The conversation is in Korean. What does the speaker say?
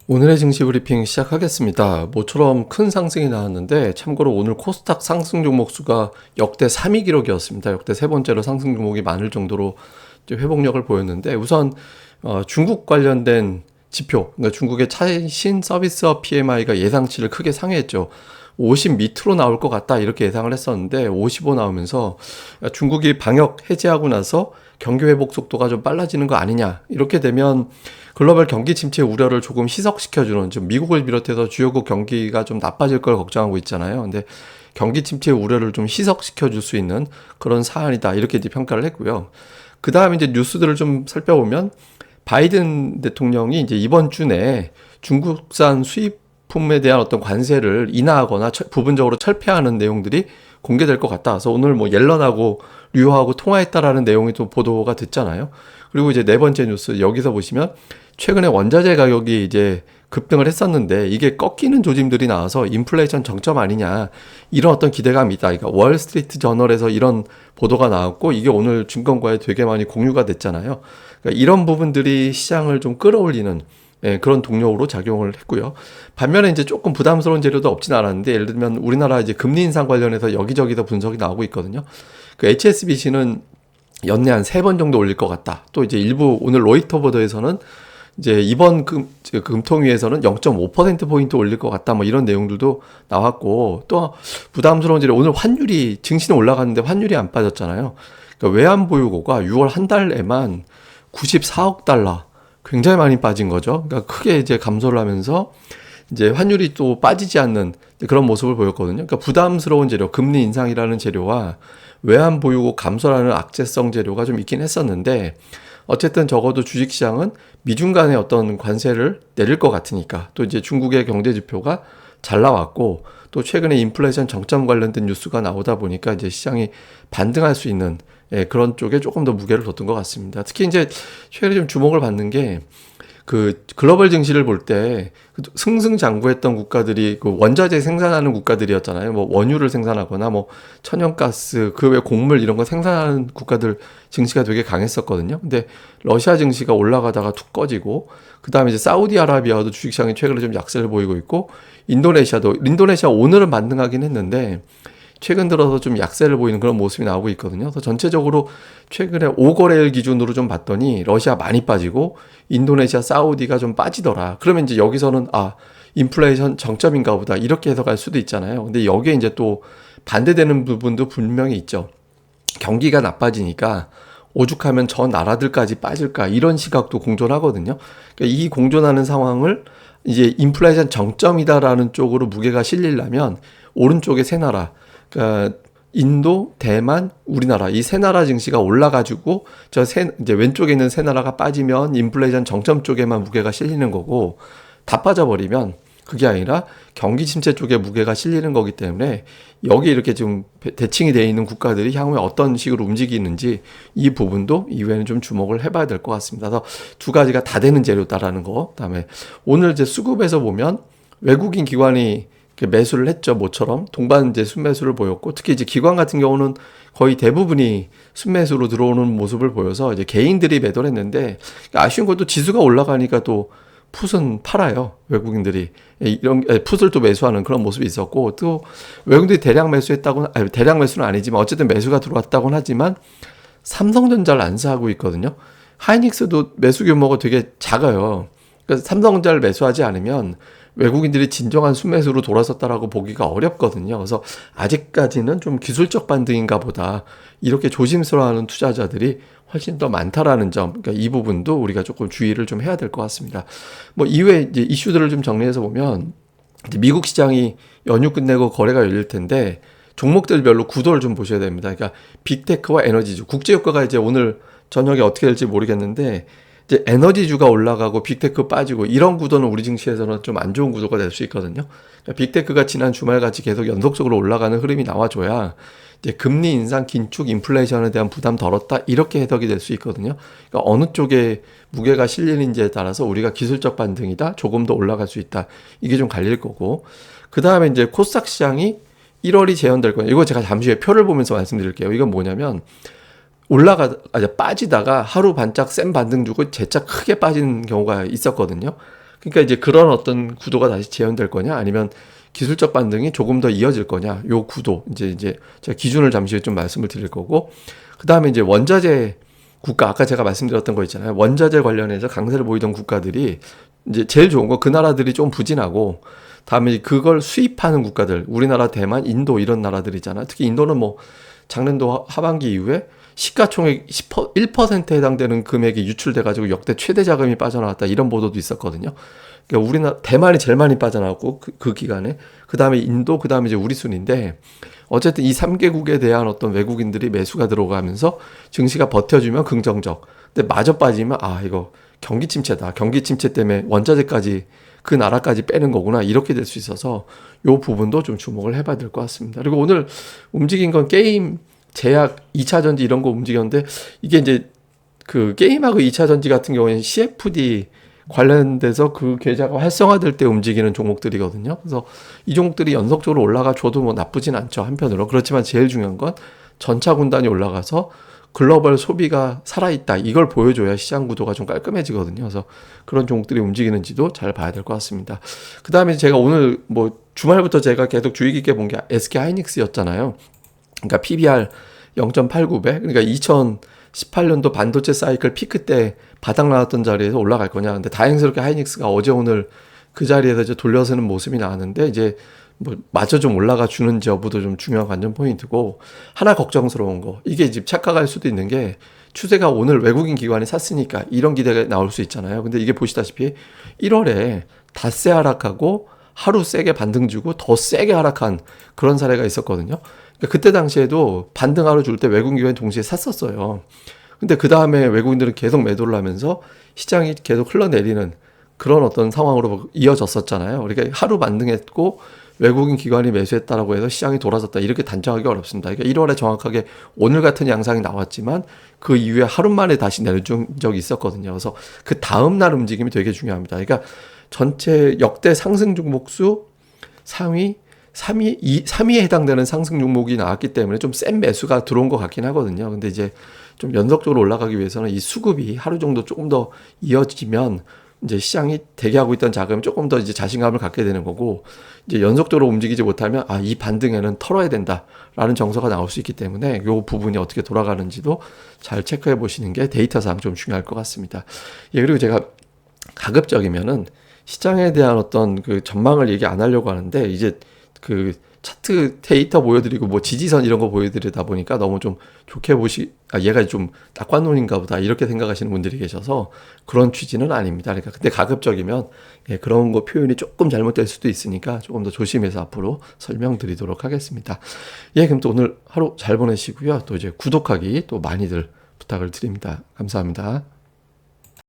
오늘의 증시 브리핑 시작하겠습니다. 모처럼 큰 상승이 나왔는데 참고로 오늘 코스닥 상승 종목 수가 역대 3위 기록이었습니다. 역대 세 번째로 상승 종목이 많을 정도로 이제 회복력을 보였는데 우선 중국 관련된 지표, 그러니까 중국의 최신 서비스업 PMI가 예상치를 크게 상회했죠. 50 밑으로 나올 것 같다 이렇게 예상을 했었는데 55 나오면서 중국이 방역 해제하고 나서 경기 회복 속도가 좀 빨라지는 거 아니냐, 이렇게 되면 글로벌 경기 침체 우려를 조금 희석시켜주는, 좀 미국을 비롯해서 주요국 경기가 좀 나빠질 걸 걱정하고 있잖아요. 근데 경기 침체 우려를 좀 희석시켜줄 수 있는 그런 사안이다 이렇게 이제 평가를 했고요. 그 다음에 이제 뉴스들을 좀 살펴보면 바이든 대통령이 이제 이번 주 내에 중국산 수입품에 대한 어떤 관세를 인하하거나 부분적으로 철폐하는 내용들이 공개될 것 같다. 그래서 오늘 뭐 옐런하고 류하고 통화했다라는 내용이 또 보도가 됐잖아요. 그리고 이제 네 번째 뉴스 여기서 보시면 최근에 원자재 가격이 이제 급등을 했었는데 이게 꺾이는 조짐들이 나와서 인플레이션 정점 아니냐, 이런 어떤 기대감이 있다. 그러니까 월스트리트 저널에서 이런 보도가 나왔고 이게 오늘 증권가에 되게 많이 공유가 됐잖아요. 그러니까 이런 부분들이 시장을 좀 끌어올리는 그런 동력으로 작용을 했고요. 반면에 이제 조금 부담스러운 재료도 없진 않았는데, 예를 들면 우리나라 이제 금리 인상 관련해서 여기저기서 분석이 나오고 있거든요. 그 HSBC는 연내 한 3번 정도 올릴 것 같다. 또 이제 일부 오늘 로이터 보도에서는 이제 이번 금통위에서는 0.5%포인트 올릴 것 같다. 뭐 이런 내용들도 나왔고, 또 부담스러운 재료, 오늘 환율이, 증시는 올라갔는데 환율이 안 빠졌잖아요. 그러니까 외환 보유고가 6월 한 달에만 94억 달러, 굉장히 많이 빠진 거죠. 그러니까 크게 이제 감소를 하면서 이제 환율이 또 빠지지 않는 그런 모습을 보였거든요. 그러니까 부담스러운 재료, 금리 인상이라는 재료와 외환 보유고 감소라는 악재성 재료가 좀 있긴 했었는데, 어쨌든 적어도 주식시장은 미중 간의 어떤 관세를 내릴 것 같으니까, 또 이제 중국의 경제 지표가 잘 나왔고, 또 최근에 인플레이션 정점 관련된 뉴스가 나오다 보니까 이제 시장이 반등할 수 있는 그런 쪽에 조금 더 무게를 뒀던 것 같습니다. 특히 이제 최근에 좀 주목을 받는 게 그 글로벌 증시를 볼 때 승승장구했던 국가들이 그 원자재 생산하는 국가들이었잖아요. 뭐 원유를 생산하거나 뭐 천연가스, 그 외 곡물 이런 거 생산하는 국가들 증시가 되게 강했었거든요. 근데 러시아 증시가 올라가다가 툭 꺼지고, 그 다음에 이제 사우디아라비아도 주식시장이 최근에 좀 약세를 보이고 있고, 인도네시아 오늘은 반등하긴 했는데 최근 들어서 좀 약세를 보이는 그런 모습이 나오고 있거든요. 그래서 전체적으로 최근에 5거래일 기준으로 좀 봤더니 러시아 많이 빠지고 인도네시아, 사우디가 좀 빠지더라. 그러면 이제 여기서는 인플레이션 정점인가 보다 이렇게 해석할 수도 있잖아요. 근데 여기에 이제 또 반대되는 부분도 분명히 있죠. 경기가 나빠지니까 오죽하면 저 나라들까지 빠질까, 이런 시각도 공존하거든요. 그러니까 이 공존하는 상황을 이제 인플레이션 정점이다라는 쪽으로 무게가 실리려면 오른쪽에 세 나라, 그러니까 인도, 대만, 우리나라, 이 세 나라 증시가 올라가지고 이제 왼쪽에 있는 세 나라가 빠지면 인플레이션 정점 쪽에만 무게가 실리는 거고, 다 빠져버리면 그게 아니라 경기 침체 쪽에 무게가 실리는 거기 때문에 여기 이렇게 좀 대칭이 되어 있는 국가들이 향후에 어떤 식으로 움직이는지 이 부분도 이후에는 좀 주목을 해봐야 될 것 같습니다. 그래서 두 가지가 다 되는 재료다라는 거. 그다음에 오늘 이제 수급에서 보면 외국인 기관이 매수를 했죠. 모처럼 동반 이제 순매수를 보였고, 특히 이제 기관 같은 경우는 거의 대부분이 순매수로 들어오는 모습을 보여서 이제 개인들이 매도를 했는데, 아쉬운 것도 지수가 올라가니까 또 풋은 팔아요. 외국인들이 이런 풋을 또 매수하는 그런 모습이 있었고, 또 외국인들이 대량 매수했다고는, 대량 매수는 아니지만 어쨌든 매수가 들어왔다고는 하지만 삼성전자를 안 사고 있거든요. 하이닉스도 매수 규모가 되게 작아요. 그러니까 삼성전자를 매수하지 않으면 외국인들이 진정한 순매수로 돌아섰다라고 보기가 어렵거든요. 그래서 아직까지는 좀 기술적 반등인가 보다, 이렇게 조심스러워하는 투자자들이 훨씬 더 많다라는 점, 그러니까 이 부분도 우리가 조금 주의를 좀 해야 될 것 같습니다. 뭐 이외에 이제 이슈들을 좀 정리해서 보면, 이제 미국 시장이 연휴 끝내고 거래가 열릴 텐데 종목들별로 구도를 좀 보셔야 됩니다. 그러니까 빅테크와 에너지주, 국제유가가 이제 오늘 저녁에 어떻게 될지 모르겠는데, 이제 에너지주가 올라가고 빅테크 빠지고, 이런 구도는 우리 증시에서는 좀 안 좋은 구도가 될 수 있거든요. 그러니까 빅테크가 지난 주말같이 계속 연속적으로 올라가는 흐름이 나와줘야 이제 금리 인상, 긴축, 인플레이션에 대한 부담 덜었다, 이렇게 해석이 될 수 있거든요. 그러니까 어느 쪽에 무게가 실리는지에 따라서 우리가 기술적 반등이다, 조금 더 올라갈 수 있다, 이게 좀 갈릴 거고, 그 다음에 이제 코스닥 시장이 1월이 재현될 거예요. 이거 제가 잠시 후에 표를 보면서 말씀드릴게요. 이건 뭐냐면 빠지다가 하루 반짝 센 반등 주고 재차 크게 빠지는 경우가 있었거든요. 그러니까 이제 그런 어떤 구도가 다시 재현될 거냐, 아니면 기술적 반등이 조금 더 이어질 거냐, 요 구도 이제 제가 기준을 잠시 좀 말씀을 드릴 거고, 그 다음에 이제 원자재 국가, 아까 제가 말씀드렸던 거 있잖아요. 원자재 관련해서 강세를 보이던 국가들이 이제 제일 좋은 거, 그 나라들이 좀 부진하고, 다음에 그걸 수입하는 국가들, 우리나라, 대만, 인도 이런 나라들이잖아요. 특히 인도는 뭐 작년도 하반기 이후에 시가총액 1%에 해당되는 금액이 유출돼가지고 역대 최대 자금이 빠져나왔다, 이런 보도도 있었거든요. 그러니까 우리나라, 대만이 제일 많이 빠져나왔고 그 기간에, 그 다음에 인도, 그 다음에 이제 우리 순인데, 어쨌든 이 3개국에 대한 어떤 외국인들이 매수가 들어가면서 증시가 버텨주면 긍정적. 근데 마저 빠지면 이거 경기 침체다. 경기 침체 때문에 원자재까지, 그 나라까지 빼는 거구나, 이렇게 될 수 있어서 요 부분도 좀 주목을 해봐야 될 것 같습니다. 그리고 오늘 움직인 건 게임, 제약, 2차 전지 이런 거 움직였는데, 이게 이제 그 게임하고 2차 전지 같은 경우에는 CFD 관련돼서 그 계좌가 활성화될 때 움직이는 종목들이거든요. 그래서 이 종목들이 연속적으로 올라가 줘도 뭐 나쁘진 않죠, 한편으로. 그렇지만 제일 중요한 건 전차 군단이 올라가서 글로벌 소비가 살아있다, 이걸 보여줘야 시장 구도가 좀 깔끔해지거든요. 그래서 그런 종목들이 움직이는지도 잘 봐야 될 것 같습니다. 그 다음에 제가 오늘 뭐 주말부터 제가 계속 주의 깊게 본 게 SK 하이닉스였잖아요. 그러니까 PBR 0.89배, 그러니까 2018년도 반도체 사이클 피크 때 바닥 나왔던 자리에서 올라갈 거냐. 근데 다행스럽게 하이닉스가 어제 오늘 그 자리에서 이제 돌려서는 모습이 나왔는데, 이제 뭐 마저 좀 올라가 주는지 여부도 좀 중요한 관전 포인트고, 하나 걱정스러운 거, 이게 지금 착각할 수도 있는 게, 추세가 오늘 외국인 기관이 샀으니까 이런 기대가 나올 수 있잖아요. 근데 이게 보시다시피 1월에 닷새 하락하고 하루 세게 반등 주고 더 세게 하락한 그런 사례가 있었거든요. 그러니까 그때 당시에도 반등하러 줄 때 외국인 기관이 동시에 샀었어요. 근데 그 다음에 외국인들은 계속 매도를 하면서 시장이 계속 흘러내리는 그런 어떤 상황으로 이어졌었잖아요. 그러니까 하루 반등했고 외국인 기관이 매수했다라고 해서 시장이 돌아섰다, 이렇게 단정하기 어렵습니다. 그러니까 1월에 정확하게 오늘 같은 양상이 나왔지만 그 이후에 하루 만에 다시 내려준 적이 있었거든요. 그래서 그 다음 날 움직임이 되게 중요합니다. 그러니까 전체 역대 상승 종목수 상위 3위에 해당되는 상승 종목이 나왔기 때문에 좀 센 매수가 들어온 것 같긴 하거든요. 근데 이제 좀 연속적으로 올라가기 위해서는 이 수급이 하루 정도 조금 더 이어지면 이제 시장이 대기하고 있던 자금이 조금 더 이제 자신감을 갖게 되는 거고, 이제 연속적으로 움직이지 못하면 이 반등에는 털어야 된다라는 정서가 나올 수 있기 때문에 이 부분이 어떻게 돌아가는지도 잘 체크해 보시는 게 데이터상 좀 중요할 것 같습니다. 그리고 제가 가급적이면은 시장에 대한 어떤 그 전망을 얘기 안 하려고 하는데, 이제 그 차트 데이터 보여드리고 뭐 지지선 이런 거 보여드리다 보니까 너무 좀 좋게 얘가 좀 낙관론인가 보다, 이렇게 생각하시는 분들이 계셔서 그런 취지는 아닙니다. 그러니까 근데 가급적이면 그런 거 표현이 조금 잘못될 수도 있으니까 조금 더 조심해서 앞으로 설명드리도록 하겠습니다. 그럼 또 오늘 하루 잘 보내시고요. 또 이제 구독하기 또 많이들 부탁을 드립니다. 감사합니다.